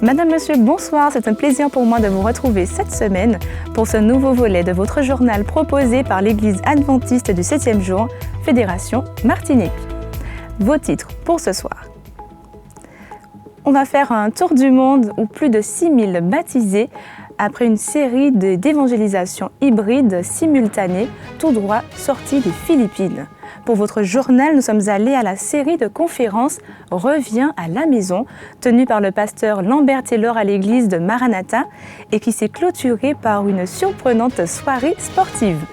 Madame, Monsieur, bonsoir. C'est un plaisir pour moi de vous retrouver cette semaine pour ce nouveau volet de votre journal proposé par l'Église adventiste du 7e jour, Fédération Martinique. Vos titres pour ce soir. On va faire un tour du monde où plus de 6000 baptisés après une série d'évangélisation hybride simultanée, tout droit sortie des Philippines. Pour votre journal, nous sommes allés à la série de conférences « Reviens à la maison » tenue par le pasteur Lambert Taylor à l'église de Maranatha et qui s'est clôturée par une surprenante soirée sportive.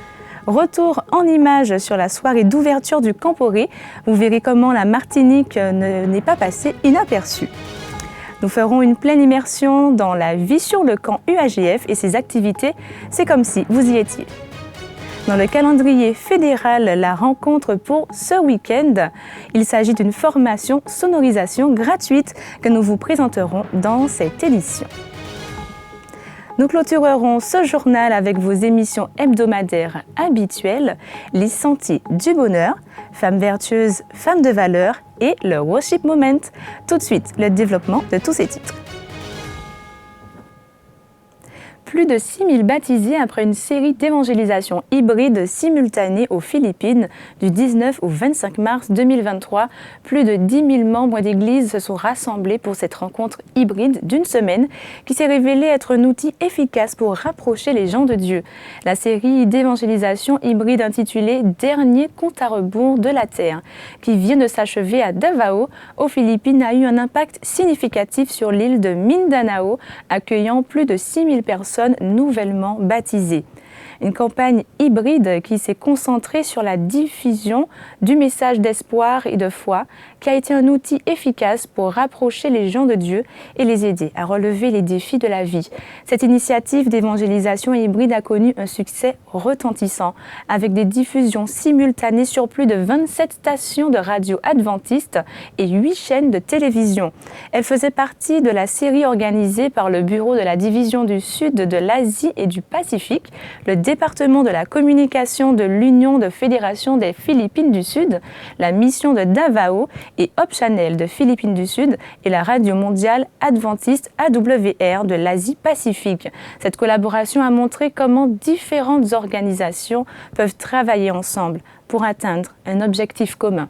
Retour en images sur la soirée d'ouverture du Camporé. Vous verrez comment la Martinique n'est pas passée inaperçue. Nous ferons une pleine immersion dans la vie sur le camp UAGF et ses activités. C'est comme si vous y étiez. Dans le calendrier fédéral, la rencontre pour ce week-end, il s'agit d'une formation sonorisation gratuite que nous vous présenterons dans cette édition. Nous clôturerons ce journal avec vos émissions hebdomadaires habituelles, les sentiers du bonheur, femmes vertueuses, femmes de valeur et le worship moment. Tout de suite, le développement de tous ces titres. Plus de 6000 baptisés après une série d'évangélisation hybride simultanée aux Philippines du 19 au 25 mars 2023. Plus de 10 000 membres d'église se sont rassemblés pour cette rencontre hybride d'une semaine qui s'est révélée être un outil efficace pour rapprocher les gens de Dieu. La série d'évangélisation hybride intitulée « Dernier compte à rebours de la Terre » qui vient de s'achever à Davao, aux Philippines, a eu un impact significatif sur l'île de Mindanao, accueillant plus de 6000 personnes nouvellement baptisées. Une campagne hybride qui s'est concentrée sur la diffusion du message d'espoir et de foi, qui a été un outil efficace pour rapprocher les gens de Dieu et les aider à relever les défis de la vie. Cette initiative d'évangélisation hybride a connu un succès retentissant, avec des diffusions simultanées sur plus de 27 stations de radio adventistes et 8 chaînes de télévision. Elle faisait partie de la série organisée par le Bureau de la Division du Sud de l'Asie et du Pacifique, le département de la communication de l'Union de Fédération des Philippines du Sud, la mission de Davao et Hope Channel de Philippines du Sud et la radio mondiale adventiste AWR de l'Asie-Pacifique. Cette collaboration a montré comment différentes organisations peuvent travailler ensemble pour atteindre un objectif commun.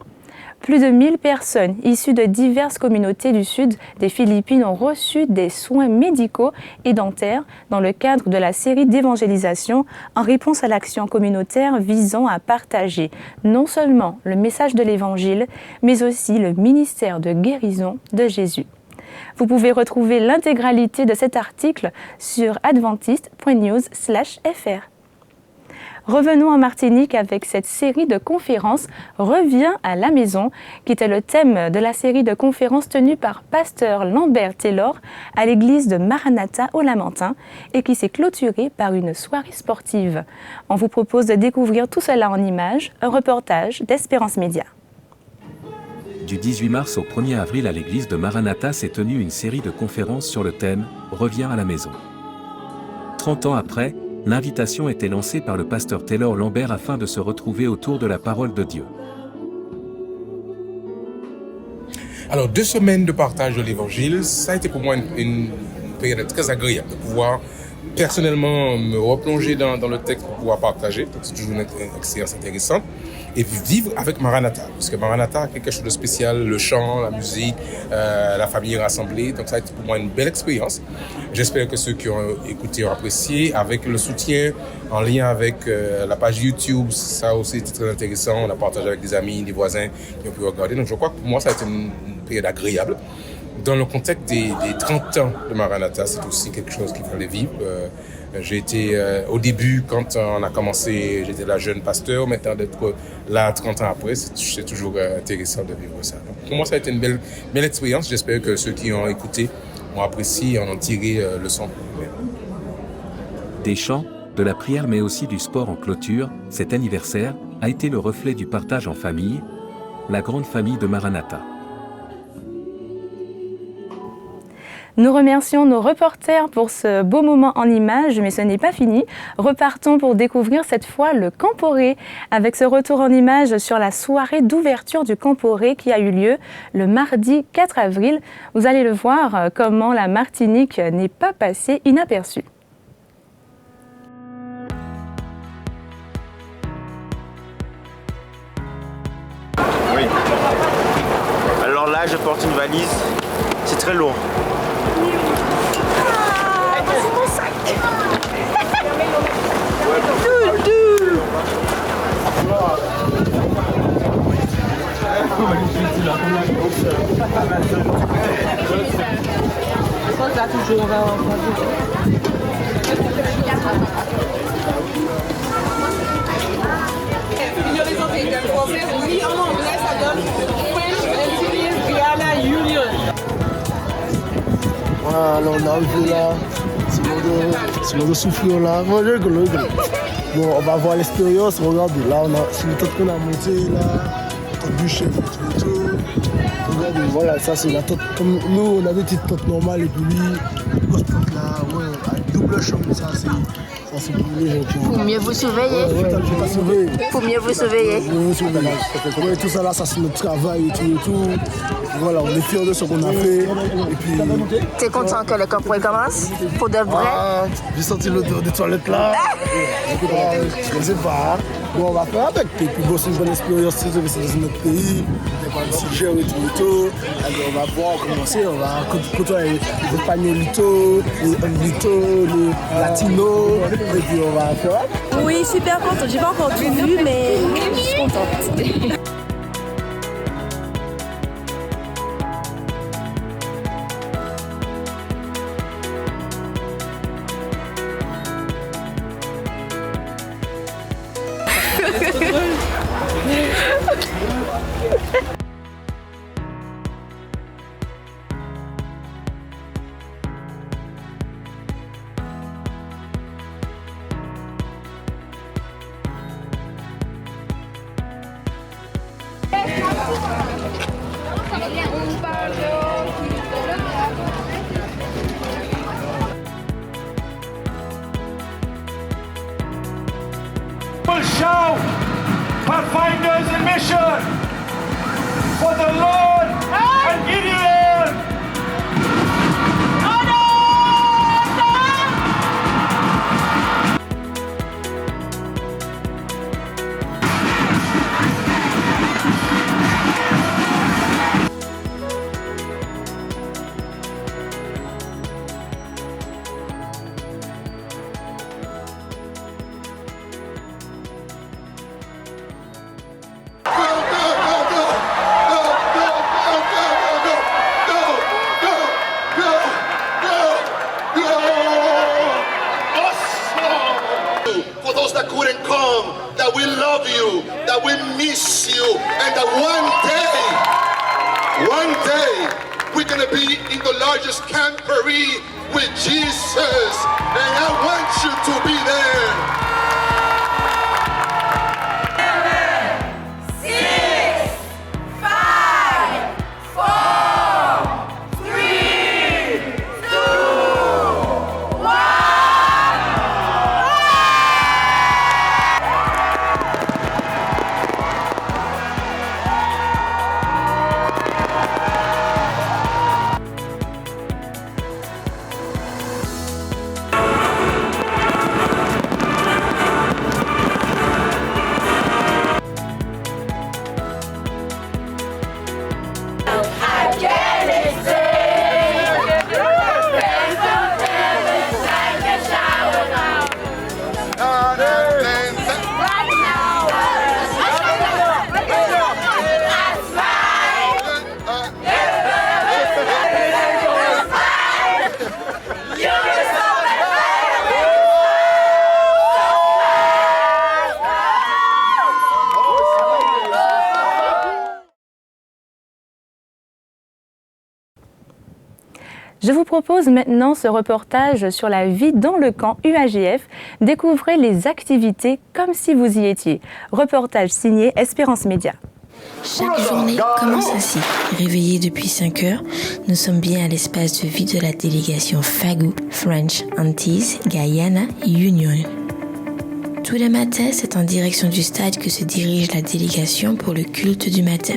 Plus de 1000 personnes issues de diverses communautés du sud des Philippines ont reçu des soins médicaux et dentaires dans le cadre de la série d'évangélisation en réponse à l'action communautaire visant à partager non seulement le message de l'Évangile, mais aussi le ministère de guérison de Jésus. Vous pouvez retrouver l'intégralité de cet article sur adventiste.news/fr. Revenons en Martinique avec cette série de conférences « Reviens à la maison » qui était le thème de la série de conférences tenue par pasteur Lambert Taylor à l'église de Maranatha au Lamentin et qui s'est clôturée par une soirée sportive. On vous propose de découvrir tout cela en images, un reportage d'Espérance Média. Du 18 mars au 1er avril à l'église de Maranatha s'est tenue une série de conférences sur le thème « Reviens à la maison ». 30 ans après, l'invitation était lancée par le pasteur Taylor Lambert afin de se retrouver autour de la parole de Dieu. Alors, 2 semaines de partage de l'Évangile, ça a été pour moi une période très agréable de pouvoir personnellement me replonger dans le texte pour pouvoir partager. C'est toujours une expérience intéressante. Et vivre avec Maranatha, parce que Maranatha a quelque chose de spécial, le chant, la musique, la famille rassemblée. Donc ça a été pour moi une belle expérience. J'espère que ceux qui ont écouté ont apprécié. Avec le soutien en lien avec la page YouTube, ça aussi été très intéressant. On a partagé avec des amis, des voisins qui ont pu regarder. Donc je crois que pour moi ça a été une période agréable. Dans le contexte des 30 ans de Maranatha, c'est aussi quelque chose qu'il fallait vivre. J'ai été, au début, quand on a commencé, j'étais là jeune pasteur. Maintenant, d'être là 30 ans après, c'est toujours intéressant de vivre ça. Donc, pour moi, ça a été une belle expérience. J'espère que ceux qui ont écouté ont apprécié et en ont tiré leçon. Des chants, de la prière mais aussi du sport en clôture, cet anniversaire a été le reflet du partage en famille, la grande famille de Maranatha. Nous remercions nos reporters pour ce beau moment en images, mais ce n'est pas fini. Repartons pour découvrir cette fois le Camporé, avec ce retour en images sur la soirée d'ouverture du Camporé qui a eu lieu le mardi 4 avril. Vous allez le voir, comment la Martinique n'est pas passée inaperçue. Oui. Alors là, je porte une valise. C'est très lourd. C'est mon sac. Oui, en anglais, ça donne French Antilles Guyana Union. Voilà, on arrive là, c'est le souffle là. Bon, je rigole. Bon, on va voir l'expérience, regardez, là, c'est le temps qu'on a monté là, tente du chef et tout. Regardez, voilà, ça c'est la tente, comme nous on a des petites tentes normales et puis lui, grosse tente là, ouais, avec double chambre, ça c'est pour les gens qui ont... Pour mieux vous surveiller. Pour mieux vous surveiller. Ouais, tout ça là, ça c'est notre travail et tout. Voilà, on est fiers de ce qu'on a fait. Et puis... T'es content que le Camporé commence? Pour de vrai? J'ai senti l'odeur des toilettes là. Je sais pas. Bon, on va faire avec. Et puis bon, c'est une bonne expérience, c'est dans notre pays. Il y a pas de sujet et tout. Alors on va voir, commencer, on va côtoyer les Espagnolitos, les Anglitos, les Latinos. Et puis on va faire. Oui, super contente. J'ai pas encore tout vu, mais je suis contente. Will shout Pathfinders in mission for the Lord and Gideon. For those that couldn't come, that we love you, that we miss you, and that one day, we're gonna be in the largest camporee with Jesus, and I want you to be there. Je vous propose maintenant ce reportage sur la vie dans le camp UAGF. Découvrez les activités comme si vous y étiez. Reportage signé Espérance Média. Chaque journée commence ainsi. Réveillés depuis 5 heures, nous sommes bien à l'espace de vie de la délégation FAGU, French Antilles Guyana Union. Tous les matins, c'est en direction du stade que se dirige la délégation pour le culte du matin.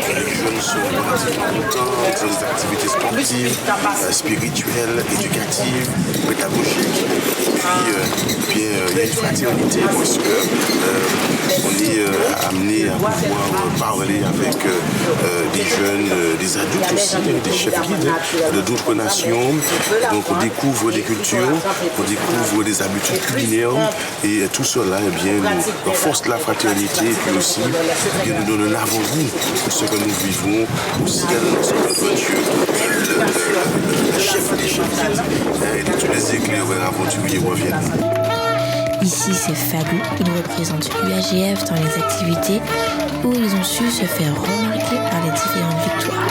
Les jeunes sont relativement contents, ils ont des activités sportives, spirituelles, éducatives, pédagogiques. Et puis, il y a une fraternité parce qu'on est amené à pouvoir parler avec des jeunes, des adultes aussi, des chefs guides de d'autres nations. Donc on découvre des cultures, on découvre des habitudes culinaires et tout cela nous renforce la fraternité et puis aussi nous donne un avant-goût pour ce que nous vivons aussi dans notre Dieu, le chef des chefs et de tous les éclaireurs aventuriers reviennent. Ici, c'est FAGU. Ils représentent l'UAGF dans les activités où ils ont su se faire remarquer par les différentes victoires.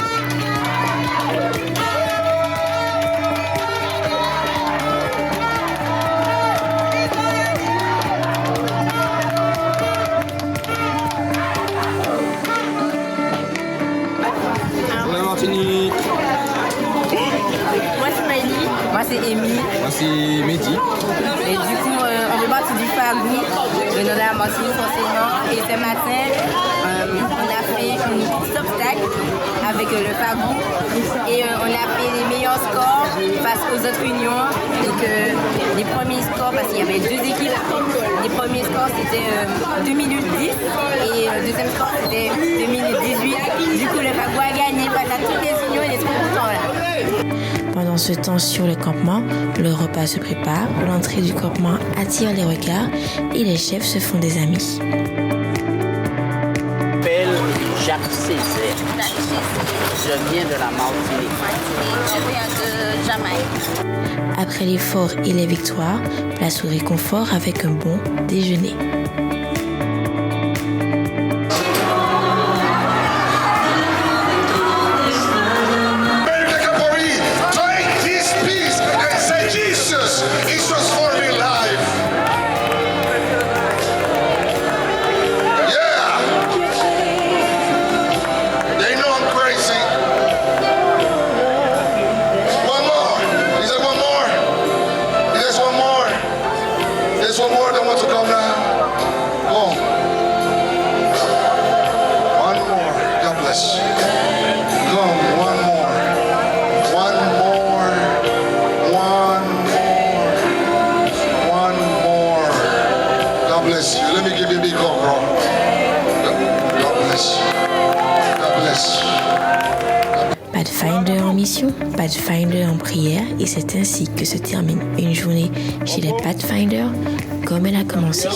Moi c'est Maïli. Moi c'est Amy. Moi c'est Mehdi. Et du coup on fait partie du FAGU, de notre Martinique forcément. Et ce matin on a fait une course obstacle avec le FAGU. Et on a fait les meilleurs scores face aux autres unions. Donc les premiers scores, parce qu'il y avait 2 équipes, les premiers scores c'était 2 minutes 10 et le deuxième score c'était 2 minutes 18. Du coup le FAGU a gagné face à toutes les unions et les trop contents là. Pendant ce temps sur le campement, le repas se prépare, l'entrée du campement attire les regards et les chefs se font des amis. Je m'appelle Jacques Césaire. Je viens de la Martinique. Je viens de Jamaïque. Après l'effort et les victoires, place au réconfort avec un bon déjeuner. Pathfinder en mission, Pathfinder en prière, et c'est ainsi que se termine une journée chez les Pathfinder comme elle a commencé.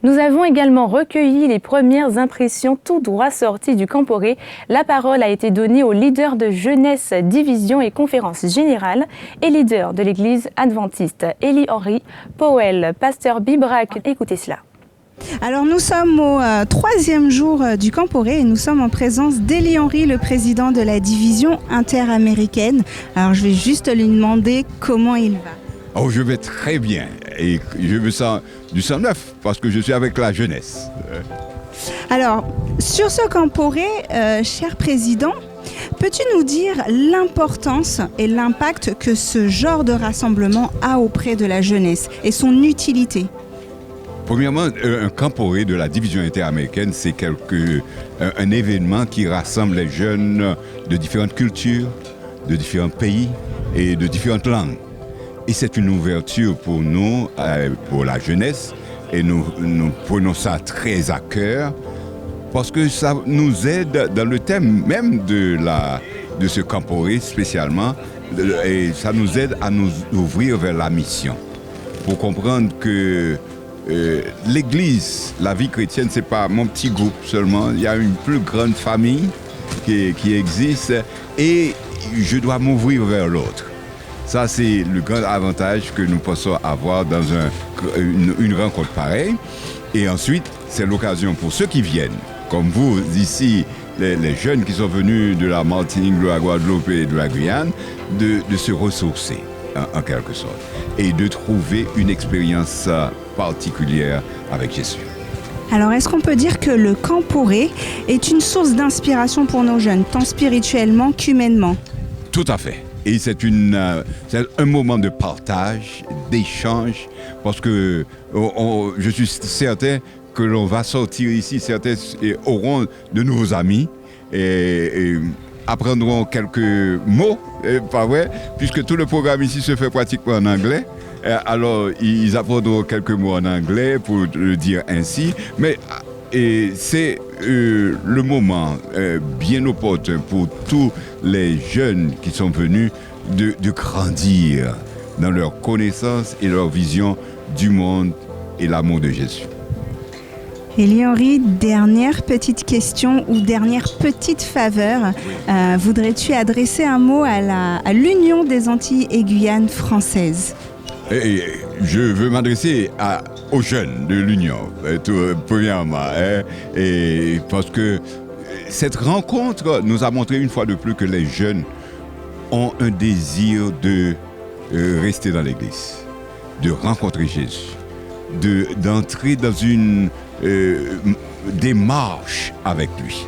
Nous avons également recueilli les premières impressions tout droit sorties du Camporé. La parole a été donnée au leader de jeunesse, division et conférence générale et leader de l'église adventiste, Élie Henry Powell, pasteur Bibrac. Écoutez cela. Alors nous sommes au 3e jour du Camporé et nous sommes en présence d'Élie Henry, le président de la division interaméricaine. Alors je vais juste lui demander comment il va. Oh, je vais très bien et je me sens du sang neuf parce que je suis avec la jeunesse. Alors, Sur ce Camporé, cher président, peux-tu nous dire l'importance et l'impact que ce genre de rassemblement a auprès de la jeunesse et son utilité? Premièrement, un Camporé de la division interaméricaine, c'est un événement qui rassemble les jeunes de différentes cultures, de différents pays et de différentes langues. Et c'est une ouverture pour nous, pour la jeunesse, et nous prenons ça très à cœur, parce que ça nous aide dans le thème même de ce Camporé spécialement, et ça nous aide à nous ouvrir vers la mission, pour comprendre que l'Église, la vie chrétienne, c'est pas mon petit groupe seulement. Il y a une plus grande famille qui existe et je dois m'ouvrir vers l'autre. Ça, c'est le grand avantage que nous pensons avoir dans une rencontre pareille. Et ensuite, c'est l'occasion pour ceux qui viennent, comme vous ici, les jeunes qui sont venus de la Martinique, de la Guadeloupe et de la Guyane, de se ressourcer en quelque sorte et de trouver une expérience particulière avec Jésus. Alors, est-ce qu'on peut dire que le Camporé est une source d'inspiration pour nos jeunes, tant spirituellement qu'humainement? Tout à fait. Et c'est un moment de partage, d'échange, parce que je suis certain que l'on va sortir ici, certains auront de nouveaux amis et apprendront quelques mots, pas vrai, puisque tout le programme ici se fait pratiquement en anglais. Alors, ils apprendront quelques mots en anglais, pour le dire ainsi, mais c'est le moment bien opportun pour tous les jeunes qui sont venus de grandir dans leur connaissance et leur vision du monde et l'amour de Jésus. Élie-Henri, dernière petite question ou dernière petite faveur. Voudrais-tu adresser un mot à l'Union des Antilles et Guyane françaises? Et je veux m'adresser aux jeunes de l'Union, premièrement, et parce que cette rencontre nous a montré une fois de plus que les jeunes ont un désir de rester dans l'Église, de rencontrer Jésus, d'entrer dans une démarche avec lui.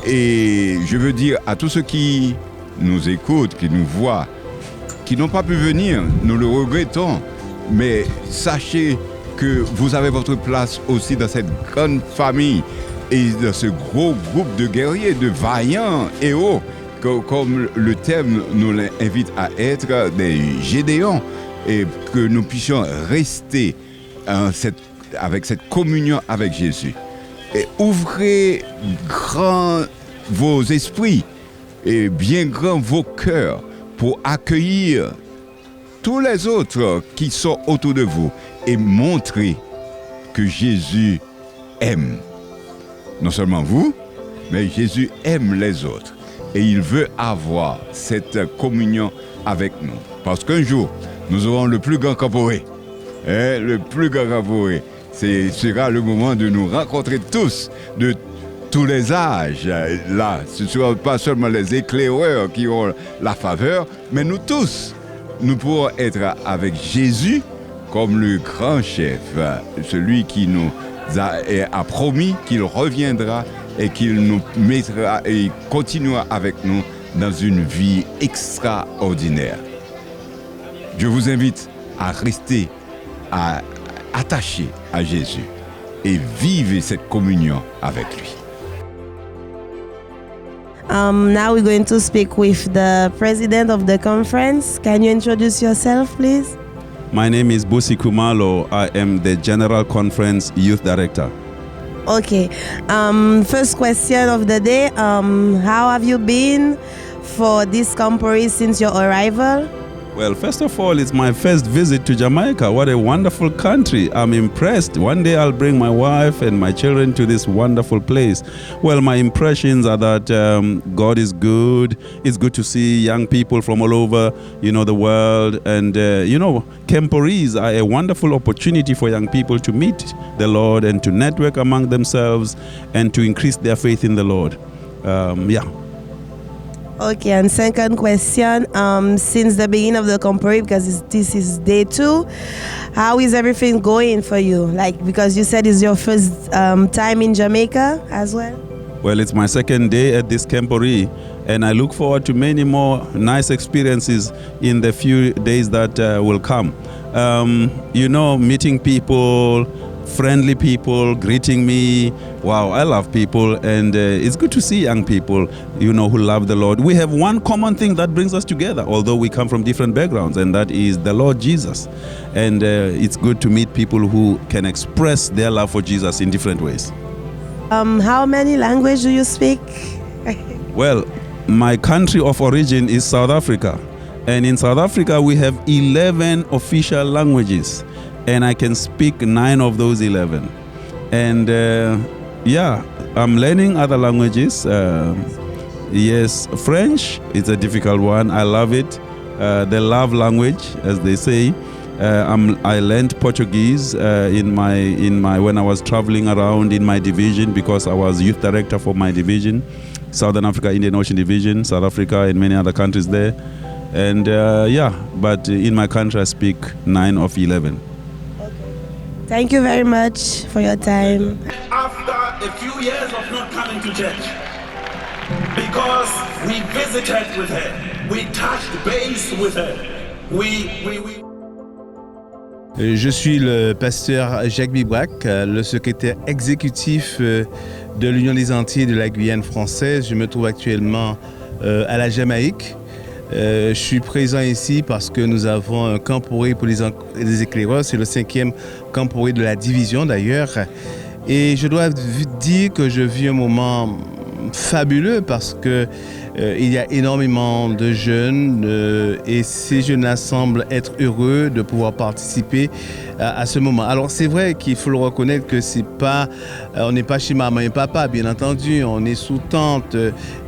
Et je veux dire à tous ceux qui nous écoutent, qui nous voient, qui n'ont pas pu venir, nous le regrettons, mais sachez que vous avez votre place aussi dans cette grande famille et dans ce gros groupe de guerriers, de vaillants héros, comme le thème nous invite à être des Gédéons, et que nous puissions rester avec cette communion avec Jésus. Et ouvrez grand vos esprits et bien grand vos cœurs pour accueillir tous les autres qui sont autour de vous et montrer que Jésus aime. Non seulement vous, mais Jésus aime les autres. Et il veut avoir cette communion avec nous. Parce qu'un jour, nous aurons le plus grand Camporé. Le plus grand Camporé. Ce sera le moment de nous rencontrer tous, de tous les âges. Là, ce ne sera pas seulement les éclaireurs qui auront la faveur, mais nous tous, nous pourrons être avec Jésus comme le grand chef, celui qui nous a promis qu'il reviendra et qu'il nous mettra et continuera avec nous dans une vie extraordinaire. Je vous invite à rester attaché à Jésus et vivre cette communion avec lui. Now we're going to speak with the president of the conference. Can you introduce yourself, please? My name is Busi Kumalo. I am the General Conference Youth Director. Okay. First question of the day. How have you been for this Camporé since your arrival? Well, first of all, it's my first visit to Jamaica. What a wonderful country. I'm impressed. One day I'll bring my wife and my children to this wonderful place. Well, my impressions are that God is good. It's good to see young people from all over, the world. And, Camporees are a wonderful opportunity for young people to meet the Lord and to network among themselves and to increase their faith in the Lord. Okay, and second question, since the beginning of the Camporé, because this is day 2, how is everything going for you? Because you said it's your first time in Jamaica as well? Well, it's my second day at this camporee, and I look forward to many more nice experiences in the few days that will come. Meeting people, friendly people, greeting me. Wow, I love people, and it's good to see young people, who love the Lord. We have one common thing that brings us together, although we come from different backgrounds, and that is the Lord Jesus. And it's good to meet people who can express their love for Jesus in different ways. How many languages do you speak? Well, my country of origin is South Africa. And in South Africa, we have 11 official languages. And I can speak 9 of those 11. And I'm learning other languages. Yes, French is a difficult one. I love it. The love language, as they say. I learned Portuguese when I was traveling around in my division, because I was youth director for my division, Southern Africa, Indian Ocean Division, South Africa, and many other countries there. And but in my country I speak 9 of 11. Thank you very much for your time. After a few years of not coming to church, because we visited with her, we touched base with her, Je suis le pasteur Jacques Bibrac, le secrétaire exécutif de l'Union des Antilles et de la Guyane française. Je me trouve actuellement à la Jamaïque. Je suis présent ici parce que nous avons un camporé pour les éclaireurs. C'est le 5e camporé de la division d'ailleurs. Et je dois dire que je vis un moment fabuleux parce que il y a énormément de jeunes et ces jeunes-là semblent être heureux de pouvoir participer à ce moment. Alors c'est vrai qu'il faut le reconnaître que on n'est pas chez maman et papa, bien entendu, on est sous tente,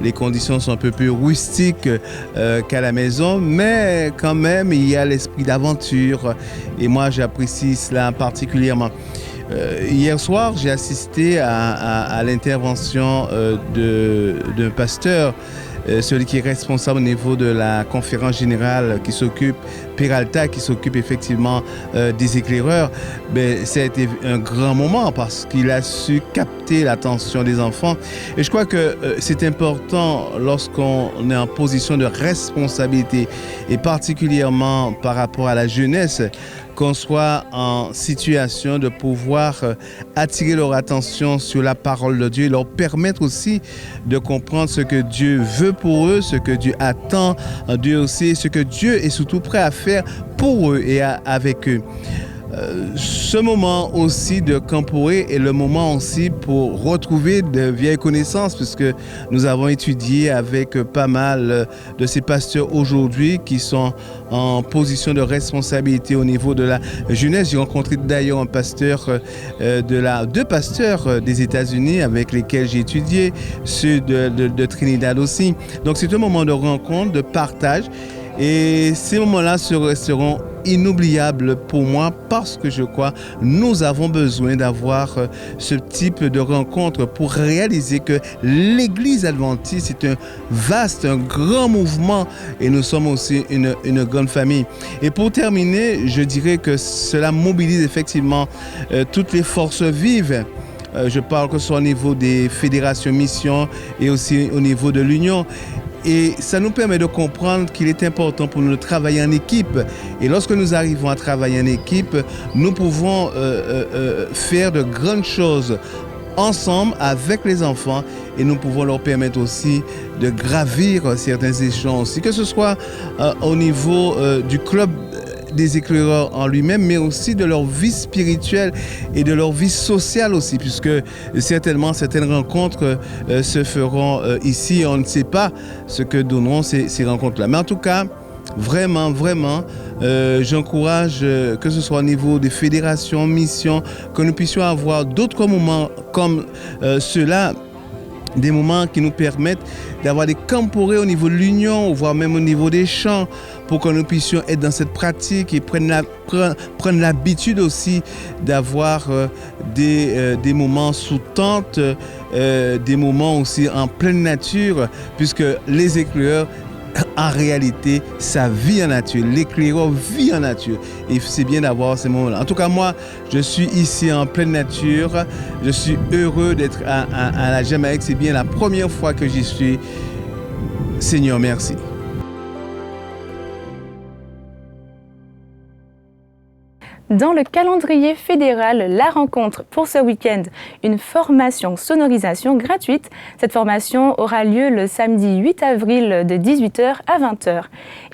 les conditions sont un peu plus rustiques qu'à la maison, mais quand même il y a l'esprit d'aventure et moi j'apprécie cela particulièrement. Hier soir, j'ai assisté à l'intervention d'un pasteur, celui qui est responsable au niveau de la conférence générale qui s'occupe, Peralta, qui s'occupe effectivement des éclaireurs. Ça a été un grand moment parce qu'il a su capter l'attention des enfants. Et je crois que c'est important lorsqu'on est en position de responsabilité et particulièrement par rapport à la jeunesse, qu'on soit en situation de pouvoir attirer leur attention sur la parole de Dieu et leur permettre aussi de comprendre ce que Dieu veut pour eux, ce que Dieu attend d'eux aussi, ce que Dieu est surtout prêt à faire pour eux et avec eux. Ce moment aussi de camporé est le moment aussi pour retrouver de vieilles connaissances, puisque nous avons étudié avec pas mal de ces pasteurs aujourd'hui qui sont en position de responsabilité au niveau de la jeunesse. J'ai rencontré d'ailleurs un pasteur deux pasteurs des États-Unis avec lesquels j'ai étudié, ceux de Trinidad aussi. Donc c'est un moment de rencontre, de partage. Et ces moments-là seront inoubliables pour moi parce que je crois nous avons besoin d'avoir ce type de rencontre pour réaliser que l'Église adventiste est un grand mouvement et nous sommes aussi une grande famille. Et pour terminer, je dirais que cela mobilise effectivement toutes les forces vives. Je parle que ce soit au niveau des fédérations missions et aussi au niveau de l'Union. Et ça nous permet de comprendre qu'il est important pour nous de travailler en équipe. Et lorsque nous arrivons à travailler en équipe, nous pouvons faire de grandes choses ensemble avec les enfants et nous pouvons leur permettre aussi de gravir certains échelons aussi, que ce soit au niveau du club des éclaireurs en lui-même, mais aussi de leur vie spirituelle et de leur vie sociale aussi, puisque certainement certaines rencontres se feront ici. On ne sait pas ce que donneront ces rencontres-là. Mais en tout cas, vraiment, j'encourage que ce soit au niveau des fédérations, missions, que nous puissions avoir d'autres moments comme ceux-là, des moments qui nous permettent d'avoir des camporés au niveau de l'Union, voire même au niveau des champs, pour que nous puissions être dans cette pratique et prendre l'habitude aussi d'avoir des moments sous tente, des moments aussi en pleine nature, puisque les éclaireurs en réalité, ça vit en nature. L'éclaireur vit en nature. Et c'est bien d'avoir ces moments-là. En tout cas, moi, je suis ici en pleine nature. Je suis heureux d'être à la Jamaïque. C'est bien la première fois que j'y suis. Seigneur, merci. Dans le calendrier fédéral, la rencontre pour ce week-end, une formation sonorisation gratuite. Cette formation aura lieu le samedi 8 avril de 18h à 20h.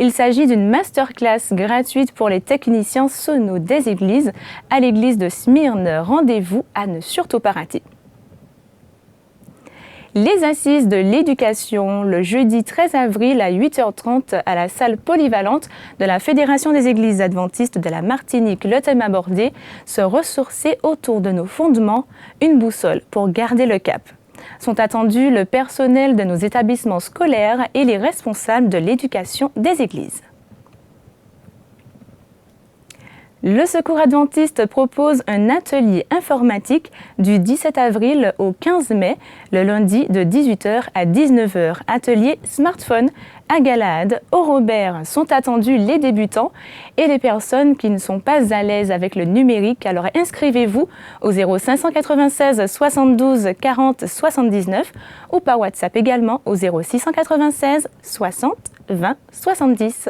Il s'agit d'une masterclass gratuite pour les techniciens sono des églises à l'église de Smyrne. Rendez-vous à ne surtout pas rater. Les assises de l'éducation, le jeudi 13 avril à 8h30 à la salle polyvalente de la Fédération des Églises adventistes de la Martinique. Le thème abordé, se ressourcer autour de nos fondements, une boussole pour garder le cap. Sont attendus le personnel de nos établissements scolaires et les responsables de l'éducation des églises. Le Secours adventiste propose un atelier informatique du 17 avril au 15 mai, le lundi de 18h à 19h. Atelier smartphone à Galahad, au Robert sont attendus les débutants et les personnes qui ne sont pas à l'aise avec le numérique. Alors inscrivez-vous au 0596 72 40 79 ou par WhatsApp également au 0696 60 20 70.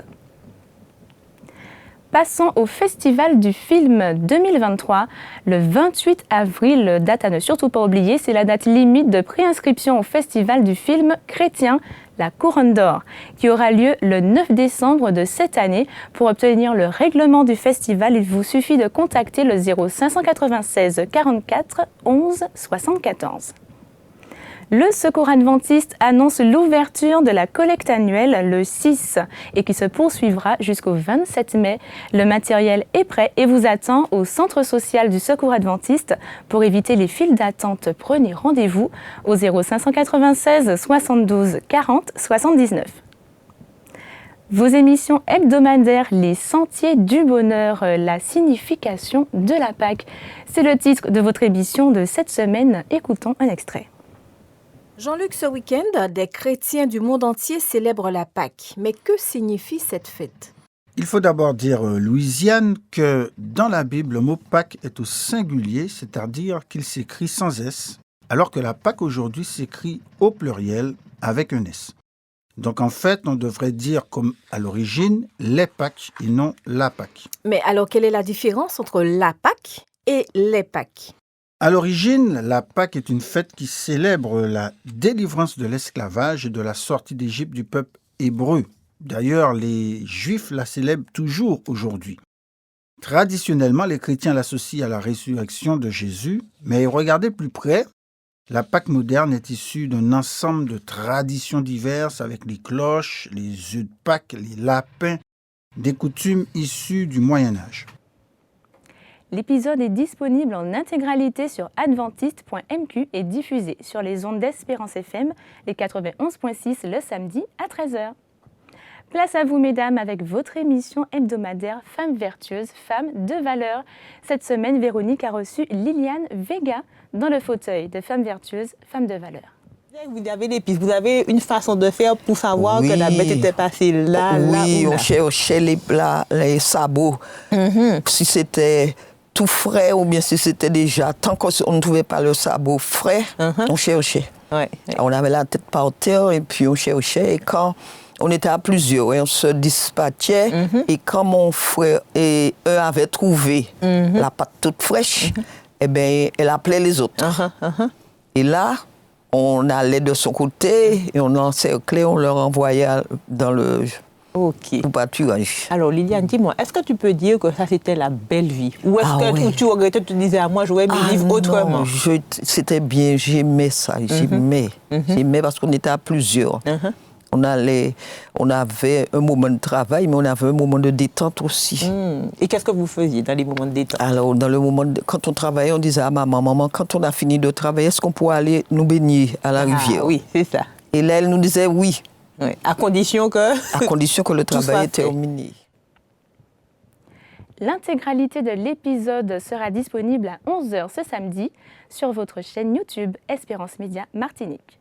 Passons au Festival du film 2023. Le 28 avril, date à ne surtout pas oublier, c'est la date limite de préinscription au Festival du film chrétien, la Couronne d'Or, qui aura lieu le 9 décembre de cette année. Pour obtenir le règlement du festival, il vous suffit de contacter le 0596 44 11 74. Le Secours adventiste annonce l'ouverture de la collecte annuelle le 6 et qui se poursuivra jusqu'au 27 mai. Le matériel est prêt et vous attend au centre social du Secours adventiste. Pour éviter les files d'attente, prenez rendez-vous au 0596 72 40 79. Vos émissions hebdomadaires, les sentiers du bonheur, la signification de la Pâque. C'est le titre de votre émission de cette semaine. Écoutons un extrait. Jean-Luc, ce week-end, des chrétiens du monde entier célèbrent la Pâque. Mais que signifie cette fête? Il faut d'abord dire, Louisiane, que dans la Bible, le mot Pâque est au singulier, c'est-à-dire qu'il s'écrit sans S, alors que la Pâque aujourd'hui s'écrit au pluriel avec un S. Donc en fait, on devrait dire comme à l'origine, les Pâques et non la Pâque. Mais alors, quelle est la différence entre la Pâque et les Pâques? À l'origine, la Pâque est une fête qui célèbre la délivrance de l'esclavage et de la sortie d'Égypte du peuple hébreu. D'ailleurs, les Juifs la célèbrent toujours aujourd'hui. Traditionnellement, les chrétiens l'associent à la résurrection de Jésus, mais regardez plus près, la Pâque moderne est issue d'un ensemble de traditions diverses avec les cloches, les œufs de Pâques, les lapins, des coutumes issues du Moyen-Âge. L'épisode est disponible en intégralité sur adventiste.mq et diffusé sur les ondes d'Espérance FM, les 91.6 le samedi à 13h. Place à vous, mesdames, avec votre émission hebdomadaire Femmes vertueuses, Femmes de valeur. Cette semaine, Véronique a reçu Liliane Vega dans le fauteuil de Femmes vertueuses, Femmes de valeur. Vous avez des pistes, vous avez une façon de faire pour savoir que la bête était passée là, oui, là ou là. On cherchait les sabots. Si c'était tout frais ou bien si c'était déjà, tant qu'on ne trouvait pas le sabot frais, on cherchait. On avait la tête par terre et puis on cherchait. Et quand on était à plusieurs, on se dispatchait et quand mon frère et eux avaient trouvé la pâte toute fraîche, eh bien, elle appelait les autres. Et là, on allait de son côté et on encerclait, on leur envoyait dans le pâturage. Alors Liliane, dis-moi, est-ce que tu peux dire que ça c'était la belle vie? Ou est-ce que tu regrettais, tu te disais à moi, j'aurais aimé vivre autrement? C'était bien, j'aimais ça, j'aimais parce qu'on était à plusieurs. On avait un moment de travail, mais on avait un moment de détente aussi. Et qu'est-ce que vous faisiez dans les moments de détente? Alors, quand on travaillait, on disait à maman, quand on a fini de travailler, est-ce qu'on pourrait aller nous baigner à la rivière? Oui, c'est ça. Et là, elle nous disait oui. À condition que le travail est terminé. L'intégralité de l'épisode sera disponible à 11h ce samedi sur votre chaîne YouTube Espérance Média Martinique.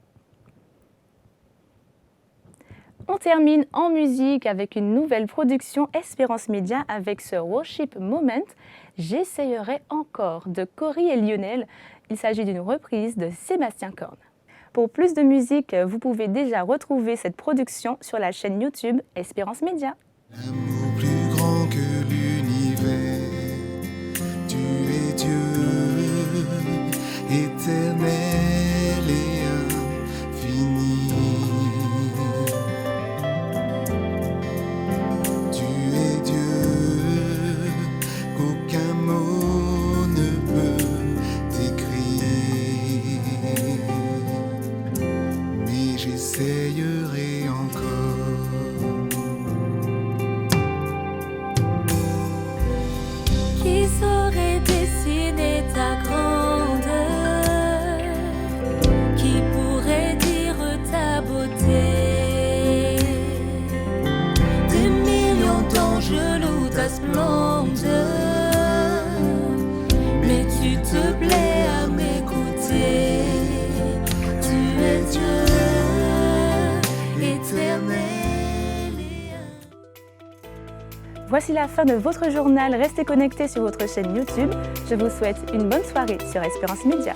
On termine en musique avec une nouvelle production Espérance Média avec ce Worship Moment. J'essayerai encore de Cory et Lionel. Il s'agit d'une reprise de Sébastien Korn. Pour plus de musique, vous pouvez déjà retrouver cette production sur la chaîne YouTube Espérance Média. L'amour plus grand que l'univers, tu es Dieu, éternel et infini. Tu es Dieu, qu'aucun mot ne peut décrire, mais j'essayerai encore. Qui saurait dessiner ta grandeur? Qui pourrait dire ta beauté? Des millions d'anges louent ta splendeur, mais tu te plais à m'écouter. Tu es Dieu, éternel. Voici la fin de votre journal. Restez connectés sur votre chaîne YouTube. Je vous souhaite une bonne soirée sur Espérance Média.